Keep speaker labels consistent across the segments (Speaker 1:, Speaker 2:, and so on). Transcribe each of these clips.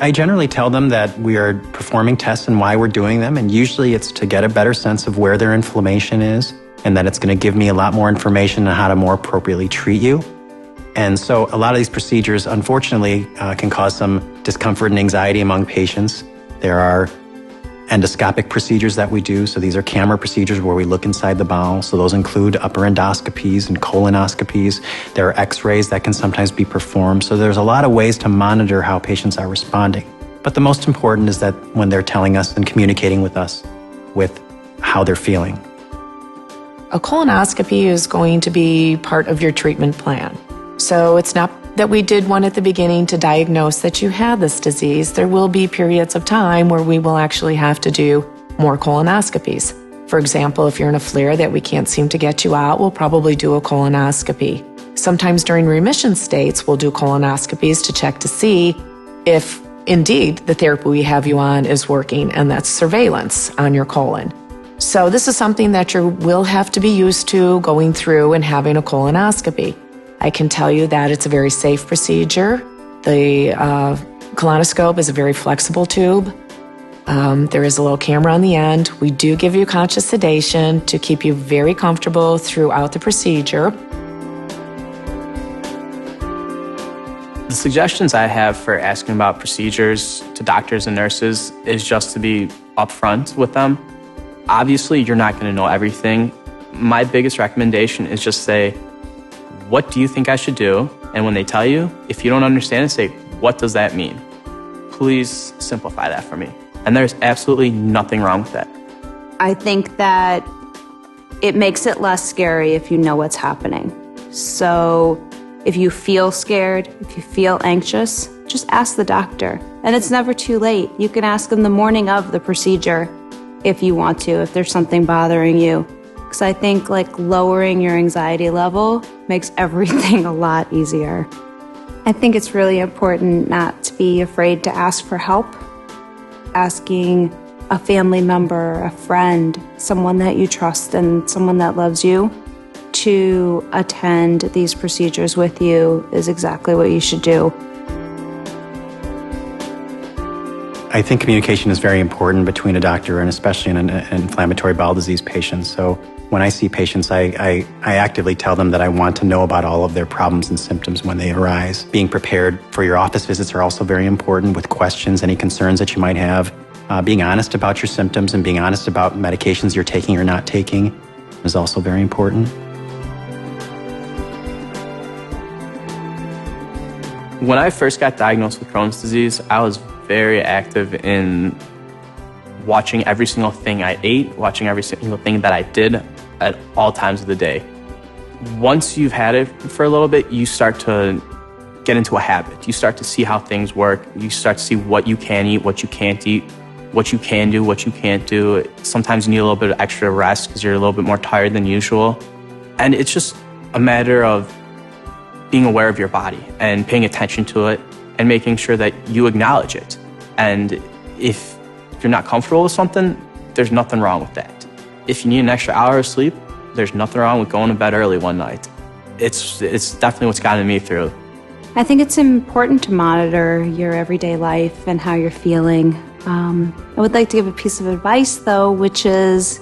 Speaker 1: I generally tell them that we are performing tests and why we're doing them, and usually it's to get a better sense of where their inflammation is, and that it's going to give me a lot more information on how to more appropriately treat you. And so a lot of these procedures, unfortunately, can cause some discomfort and anxiety among patients. There are endoscopic procedures that we do. So these are camera procedures where we look inside the bowel. So those include upper endoscopies and colonoscopies. There are x-rays that can sometimes be performed. So there's a lot of ways to monitor how patients are responding. But the most important is that when they're telling us and communicating with us with how they're feeling.
Speaker 2: A colonoscopy is going to be part of your treatment plan. So it's not that we did one at the beginning to diagnose that you had this disease. There will be periods of time where we will actually have to do more colonoscopies. For example, if you're in a flare that we can't seem to get you out, we'll probably do a colonoscopy. Sometimes during remission states, we'll do colonoscopies to check to see if indeed the therapy we have you on is working, and that's surveillance on your colon. So this is something that you will have to be used to going through and having a colonoscopy. I can tell you that it's a very safe procedure. The colonoscope is a very flexible tube. There is a little camera on the end. We do give you conscious sedation to keep you very comfortable throughout the procedure.
Speaker 3: The suggestions I have for asking about procedures to doctors and nurses is just to be upfront with them. Obviously, you're not going to know everything. My biggest recommendation is just say, what do you think I should do? And when they tell you, if you don't understand it, say, what does that mean? Please simplify that for me. And there's absolutely nothing wrong with that.
Speaker 4: I think that it makes it less scary if you know what's happening. So if you feel scared, if you feel anxious, just ask the doctor. And it's never too late. You can ask them the morning of the procedure if you want to, if there's something bothering you. Because I think lowering your anxiety level makes everything a lot easier. I think it's really important not to be afraid to ask for help. Asking a family member, a friend, someone that you trust and someone that loves you to attend these procedures with you is exactly what you should do.
Speaker 1: I think communication is very important between a doctor and especially an inflammatory bowel disease patient. So when I see patients, I actively tell them that I want to know about all of their problems and symptoms when they arise. Being prepared for your office visits are also very important with questions, any concerns that you might have. Being honest about your symptoms and being honest about medications you're taking or not taking is also very important.
Speaker 3: When I first got diagnosed with Crohn's disease, I was very active in watching every single thing I ate, watching every single thing that I did at all times of the day. Once you've had it for a little bit, you start to get into a habit. You start to see how things work. You start to see what you can eat, what you can't eat, what you can do, what you can't do. Sometimes you need a little bit of extra rest because you're a little bit more tired than usual. And it's just a matter of being aware of your body and paying attention to it and making sure that you acknowledge it. And if you're not comfortable with something, there's nothing wrong with that. If you need an extra hour of sleep, there's nothing wrong with going to bed early one night. It's definitely what's gotten me through.
Speaker 4: I think it's important to monitor your everyday life and how you're feeling. I would like to give a piece of advice though, which is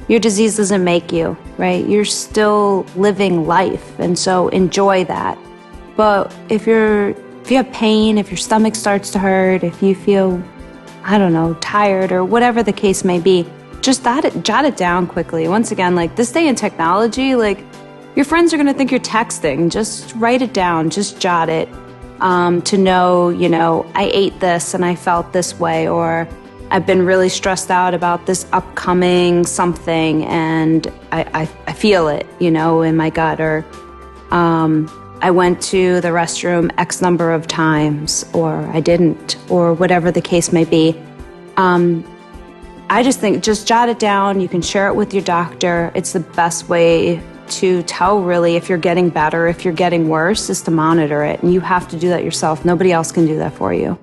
Speaker 4: your disease doesn't make you, right? You're still living life, and so enjoy that. But if you have pain, if your stomach starts to hurt, if you feel, I don't know, tired or whatever the case may be, just jot it down quickly. Once again, this day in technology, your friends are gonna think you're texting. Just write it down, just jot it to know, I ate this and I felt this way, or I've been really stressed out about this upcoming something and I feel it, in my gut, or I went to the restroom X number of times, or I didn't, or whatever the case may be. I just think just jot it down. You can share it with your doctor. It's the best way to tell really if you're getting better, if you're getting worse, is to monitor it. And you have to do that yourself. Nobody else can do that for you.